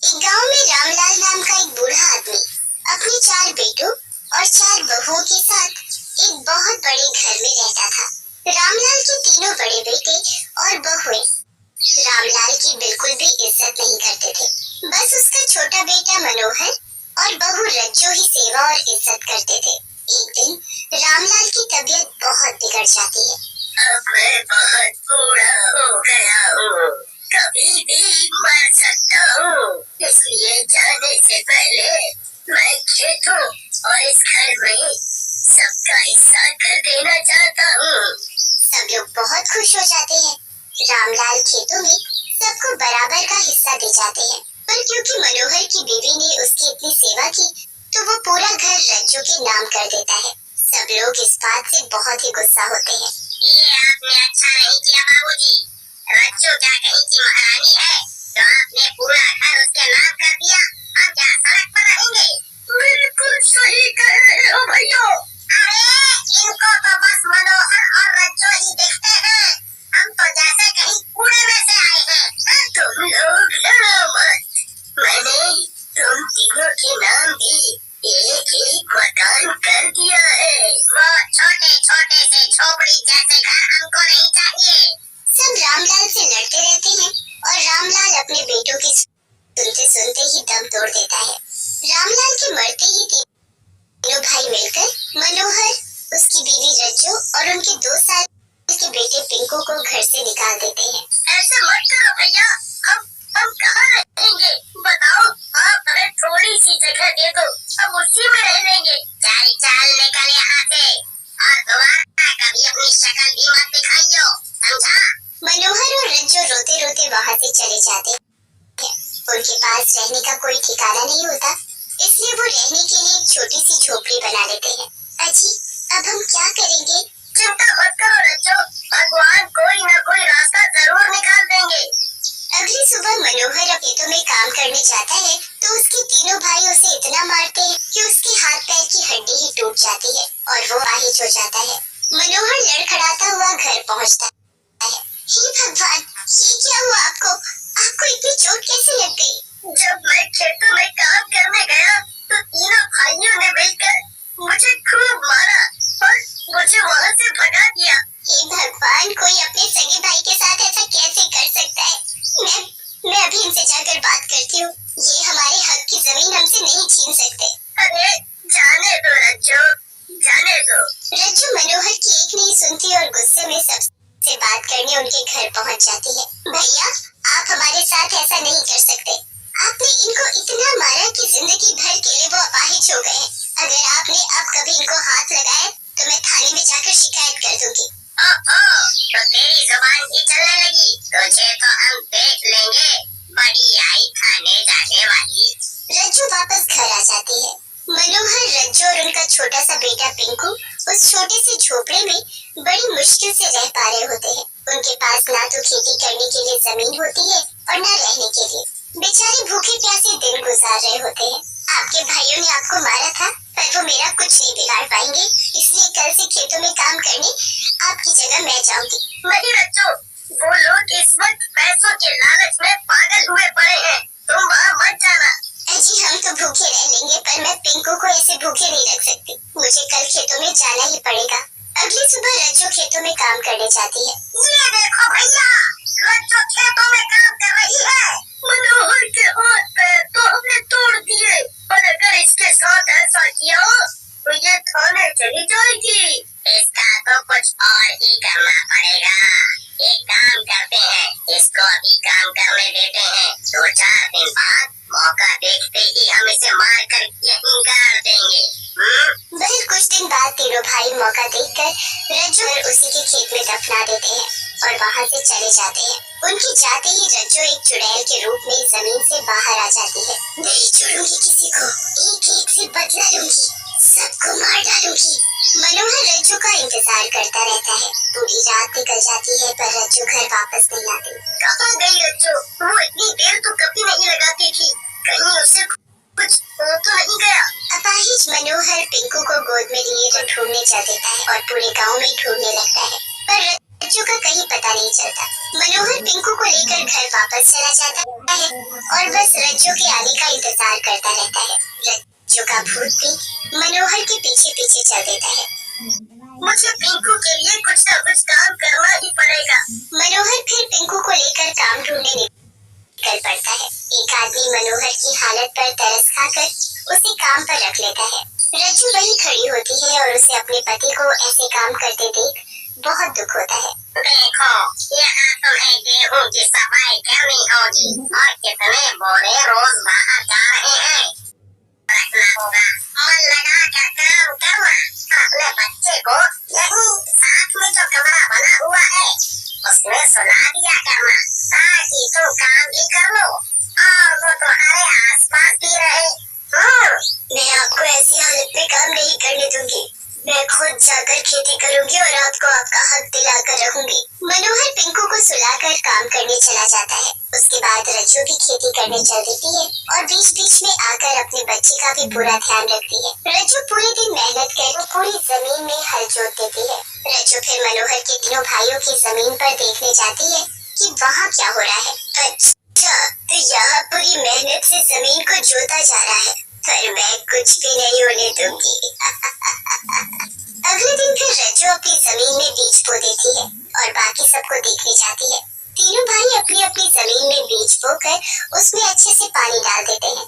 एक गांव में रामलाल नाम का एक बूढ़ा आदमी अपने 4 बेटों और 4 बहुओं के साथ एक बहुत बड़े घर में रहता था। रामलाल के तीनों बड़े बेटे और बहुएं रामलाल की बिल्कुल भी इज्जत नहीं करते थे। बस उसका छोटा बेटा मनोहर और बहू रज्जो ही सेवा और इज्जत करते थे। एक दिन रामलाल की तबीयत बहुत बिगड़ जाती है। अब मैं बहुत बूढ़ा हो गया हूँ, कभी भी मर सकता हूँ, इसलिए जाने से पहले मैं खेतों और इस घर में सबका हिस्सा कर देना चाहता हूँ। सब लोग बहुत खुश हो जाते हैं। रामलाल खेतों में सबको बराबर का हिस्सा दे जाते हैं, पर क्योंकि मनोहर की बीवी ने उसकी इतनी सेवा की, तो वो पूरा घर रज्जो के नाम कर देता है। सब लोग इस बात से बहुत ही गुस्सा होते हैं। ये आपने अच्छा नहीं किया बाबूजी। रज्जो क्या कहीं की महारानी है तो आपने पूरा घर उसके नाम कर दिया। हम क्या सड़क पर रहेंगे? बिल्कुल सही कह रहे हो भैया। अरे इनको तो बस मनोहर और रज्जो ही दिखते हैं, हम तो जैसे कहीं कूड़े में से आए हैं। तुम लोग लड़ो मत, मैंने तुम तीनों के नाम भी एक एक मकान कर दिया है। वो छोटे छोटे से झोपड़ी जैसे घर हमको नहीं चाहिए। सब रामलाल से लड़ते रहते हैं और रामलाल अपने बेटों की सुनते सुनते ही दम तोड़ देता है। रामलाल के मरते ही तीनों भाई मिलकर मनोहर, उसकी बीवी रज्जो और उनके 2 साल के बेटे पिंकू को घर से निकाल देते हैं। ऐसे मत करो भैया, हम कहाँ रहेंगे? बताओ, आप हमें थोड़ी सी जगह दे दो, हम उसी में रह लेंगे। चाल निकल यहाँ से और दोबारा कभी अपनी शक्ल भी मत दिखाइयो, समझा? मनोहर और रज्जो रोते रोते वहाँ से चले जाते हैं। उनके पास रहने का कोई ठिकाना नहीं होता, इसलिए वो रहने के लिए एक छोटी सी झोपड़ी बना लेते हैं। अजी, अब हम क्या करेंगे? चिंता मत करो रज्जो, भगवान कोई न कोई रास्ता जरूर निकाल देंगे। अगली सुबह मनोहर अब खेतों में काम करने जाता है तो उसके तीनों भाई उसे इतना मारते हैं कि उसके हाथ पैर की हड्डी ही टूट जाती है और वो अपाहिज हो जाता है। मनोहर लड़खड़ाता हुआ घर पहुँचता है। हे भगवान, ये क्या हुआ आपको? आपको इतनी चोट कैसे लग गई? जब मैं खेतों में काम करने गया तो तीनों भाइयों ने मिलकर मुझे खूब मारा और मुझे वहाँ से भगा दिया। हे भगवान, कोई अपने सगे भाई के साथ ऐसा कैसे कर सकता है? मैं अभी इनसे जाकर बात करती हूँ। ये हमारे हक की जमीन हमसे नहीं छीन सकते। अरे जाने दो रज्जो, जाने दो। रज्जो मनोहर की एक नहीं सुनती और गुस्से में सबसे बात करने उनके घर पहुँच जाती है। भैया, आप हमारे साथ ऐसा नहीं कर सकते। आपने इनको इतना मारा कि जिंदगी भर के लिए वो अपाहिज हो गए हैं। अगर आपने अब कभी इनको हाथ लगाया तो मैं थाने में जाकर शिकायत कर दूंगी। तो तेरी जुबान भी चलने लगी, तुझे तो हम देख लेंगे, बड़ी आई थाने जाने वाली। रज्जो वापस घर आ जाती है। मनोहर, रज्जो और उनका छोटा सा बेटा पिंकू उस छोटे से झोपड़े में बड़ी मुश्किल से रह पा रहे होते हैं। उनके पास ना तो खेती करने के लिए जमीन होती है और ना रहने के लिए। बेचारे भूखे प्यासे दिन गुजार रहे होते हैं। आपके भाइयों ने आपको मारा था, पर वो मेरा कुछ नहीं बिगाड़ पाएंगे, इसलिए कल से खेतों में काम करने आपकी जगह मैं जाऊंगी। नहीं रज्जो, वो लोग इस वक्त पैसों के लालच में पागल हुए पड़े हैं, तुम वहाँ मत जाना। अजी, हम तो भूखे रह लेंगे, पर मैं पिंकू को ऐसे भूखे नहीं रख सकती। मुझे कल खेतों में जाना ही पड़ेगा। अगली सुबह रज्जो खेतों में काम करने जाती है। ये देखो भैया, रज्जो खेतों में काम कर रही है। मनोहर के हाथ पैर तो हमने तोड़ दिए, और अगर इसके साथ ऐसा किया तो ये थाने चली जाएगी। इसका तो कुछ और ही करना पड़ेगा। एक काम करते हैं, इसको अभी काम करने देते हैं, 2-4 दिन बाद मौका देखते ही हम इसे मार कर यहीं गाड़ देंगे। वही कुछ दिन बाद तीनों भाई मौका देखकर रज्जो और उसी के खेत में दफना देते हैं और वहाँ से चले जाते हैं। उनके जाते ही रज्जो एक चुड़ैल के रूप में जमीन से बाहर आ जाती है। नहीं छोड़ूंगी किसी को, एक एक से बदला लूंगी, सबको मार डालूंगी। मनोहर रज्जो का इंतजार करता रहता है। पूरी रात निकल जाती है पर रज्जो घर वापस नहीं आती। कहाँ गई रज्जो? वो इतनी देर तो कभी नहीं लगाती थी, कहीं उसे कुछ हो तो नहीं गया? अपाहिज मनोहर पिंकू को गोद में लिए तो ढूंढने चल देता है और पूरे गांव में ढूंढने लगता है, पर रज्जो रज्जू का कहीं पता नहीं चलता। मनोहर पिंकू को लेकर घर वापस चला जाता है और बस रज्जू के आने का इंतजार करता रहता है। रज्जू का भूत भी मनोहर के पीछे पीछे चल देता है। मुझे पिंकू के लिए कुछ न कुछ काम करना ही पड़ेगा। मनोहर फिर पिंकू को लेकर काम ढूंढने निकल पड़ता है। एक आदमी मनोहर की हालत पर तरस खाकर उसे काम पर रख लेता है। रज्जू वही खड़ी होती है और उसे अपने पति को ऐसे काम करते देख बहुत दुख होता है। देखो, यहाँ तुम्हें गेहूं की सफाई करनी होगी और कितने बोरे रोज बाहर जा रहे हैं। रखना होगा, मन लगा कर काम करना। अपने बच्चे को यहीं साथ में जो कमरा बना हुआ है उसमें सुला दिया करना ताकि तुम काम भी कर लो और वो तुम्हारे आसपास भी रहे। मैं आपको ऐसी हालत में काम नहीं करने दूंगी। मैं खुद जाकर खेती करूंगी और आपको आपका हक दिलाकर रखूंगी। मनोहर पिंकू को सुलाकर काम करने चला जाता है। उसके बाद रज्जू भी खेती करने चल देती है और बीच बीच में आकर अपने बच्चे का भी पूरा ध्यान रखती है। रज्जू पूरे दिन मेहनत कर पूरी जमीन में हल जोत देती है। रज्जू फिर मनोहर के तीनों भाइयों की जमीन पर देखने जाती है कि वहाँ क्या हो रहा है। अच्छा, तो यहाँ पूरी मेहनत से जमीन को जोता जा रहा है, पर मैं कुछ भी नहीं होने दूंगी। अगले दिन फिर रज्जू अपनी जमीन में बीज बो देती है और बाकी सबको देखने जाती है। तीनों भाई अपनी अपनी जमीन में बीज बोकर उसमें अच्छे से पानी डाल देते हैं।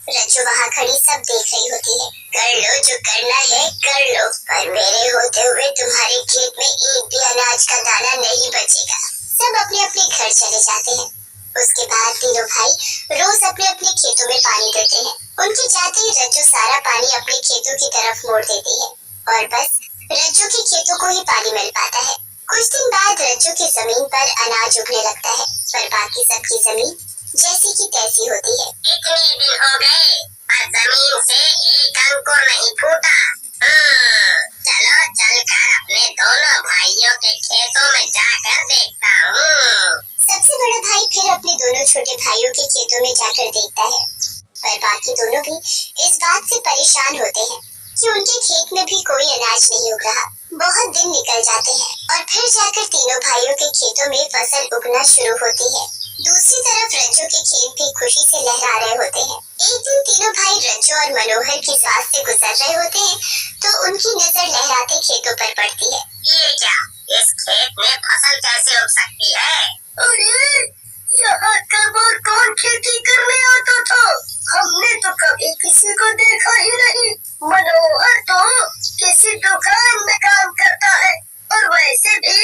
रज्जू वहाँ खड़ी सब देख रही होती है। कर लो जो करना है कर लो, पर मेरे होते हुए तुम्हारे खेत में एक भी अनाज का दाना नहीं बचेगा। सब अपने अपने घर चले जाते हैं। उसके बाद तीनों भाई रोज अपने अपने खेतों में पानी देते हैं। उनके जाते ही रज्जू सारा पानी अपने खेतों की तरफ मोड़ देती है और बस रज्जू के खेतों को ही पानी मिल पाता है। कुछ दिन बाद रज्जू की जमीन पर अनाज उगने लगता है, पर बाकी सबकी जमीन जैसी की तैसी होती है। इतने दिन हो गए और जमीन से एक अंकुर नहीं फूटा। चलो चलकर अपने दोनों भाइयों के खेतों में जाकर देखता हूँ। सबसे बड़ा भाई फिर अपने दोनों छोटे भाइयों के खेतों में जाकर देखता है, पर बाकी दोनों भी इस बात से परेशान होते हैं कि उनके खेत में भी कोई अनाज नहीं उग रहा। बहुत दिन निकल जाते हैं और फिर जाकर तीनों भाइयों के खेतों में फसल उगना शुरू होती है। दूसरी तरफ रज्जू के खेत भी खुशी से लहरा रहे होते हैं। एक दिन तीनों भाई रज्जू और मनोहर की पास से गुजर रहे होते हैं तो उनकी नजर लहराते खेतों पर पड़ती है। ये क्या, इस खेत में फसल कैसे उग सकती है? अरे, यहाँ कब और कौन खेती करने आता था? हमने तो कभी किसी को देखा ही नहीं। मनोहर तो किसी दुकान में काम करता है और वैसे भी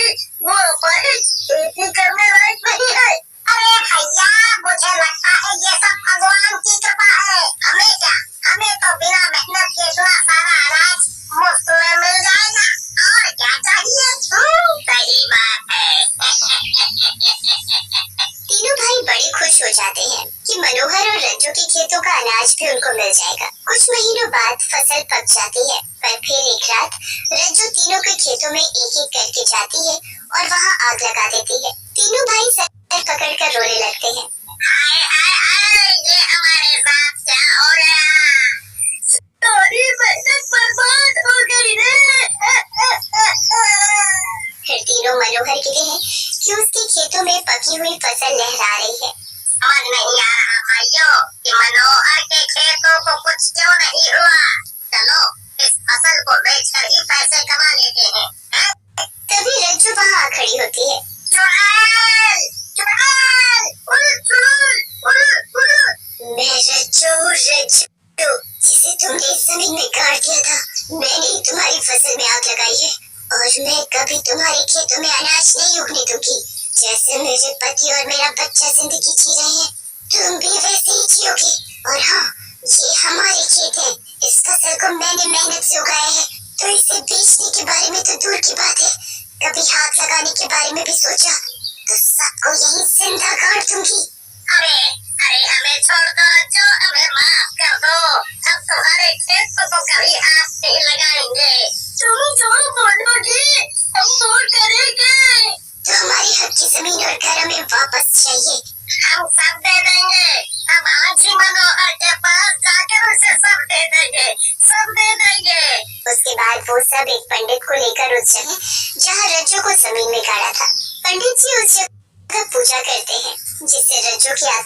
वो अपाहिज खेती करने लायक नहीं है। अरे भैया, मुझे लगता है ये सब भगवान की कृपा है। हमें क्या, हमें तो बिना मेहनत के इतना सारा अनाज मुफ्त में मिल जाएगा। और क्या चाहिए? सही बात है। तीनों भाई बड़े खुश हो जाते हैं कि मनोहर और रज्जू के खेतों का अनाज भी उनको मिल जाएगा। कुछ महीनों बाद फसल पक जाती है, पर फिर एक रात रज्जू तीनों के खेतों में एक एक करके जाती है और वहाँ आग लगा देती है। तीनों भाई सर पकड़कर रोने लगते हैं। हाय हाय हाय, ये हमारे साथ क्या हो गया? सारी मेहनत बर्बाद हो गई रे। फिर तीनों मनोहर कहते हैं कि उसके खेतों में पकी हुई फसल लहरा रही है। समझ नहीं आ रहा भाइयों कि मनोहर के खेतों को कुछ क्यों नहीं हुआ। चलो इस फसल को बेचकर ही पैसे कमा लेते हैं। तभी रज्जू वहाँ खड़ी होती है। चुड़ैल, चुड़ैल, मैं रज्जू जिसे तुमने इस जमीन में गाड़ दिया था। मैंने ही तुम्हारी फसल में आग लगाई है और मैं कभी तुम्हारे खेतों में अनाज नहीं उगने दूंगी। जैसे मेरे पति और मेरा बच्चा जिंदगी जी रहे हैं, तुम भी वैसे ही जियोगे। और हाँ, ये हमारे खेत है। इस फसल को मैंने मेहनत से उगाया है, तो इसे बेचने के बारे में तो दूर की बात है, कभी हाथ लगाने के बारे में भी सोचा तो सबको यहीं जिंदा गाड़ दूंगी। अरे अरे, हमें छोड़ दो रज्जू, हमें माफ कर दो। हम तुम्हारे खेत को तो कभी हाथ नहीं लगाएंगे। तुम जो बोलोगे हम वो करेंगे। तो हमारी हक की जमीन और घर हमें वापस चाहिए। हम सब दे देंगे। अब आज ही मनोहर के पास जाकर उसे सब दे देंगे, सब दे देंगे। उसके बाद वो सब अब एक पंडित को लेकर उस जगह जहाँ रज्जो को जमीन में गाड़ा था। पंडित जी उस जगह पूजा करते हैं जिससे रज्जो की आत्मा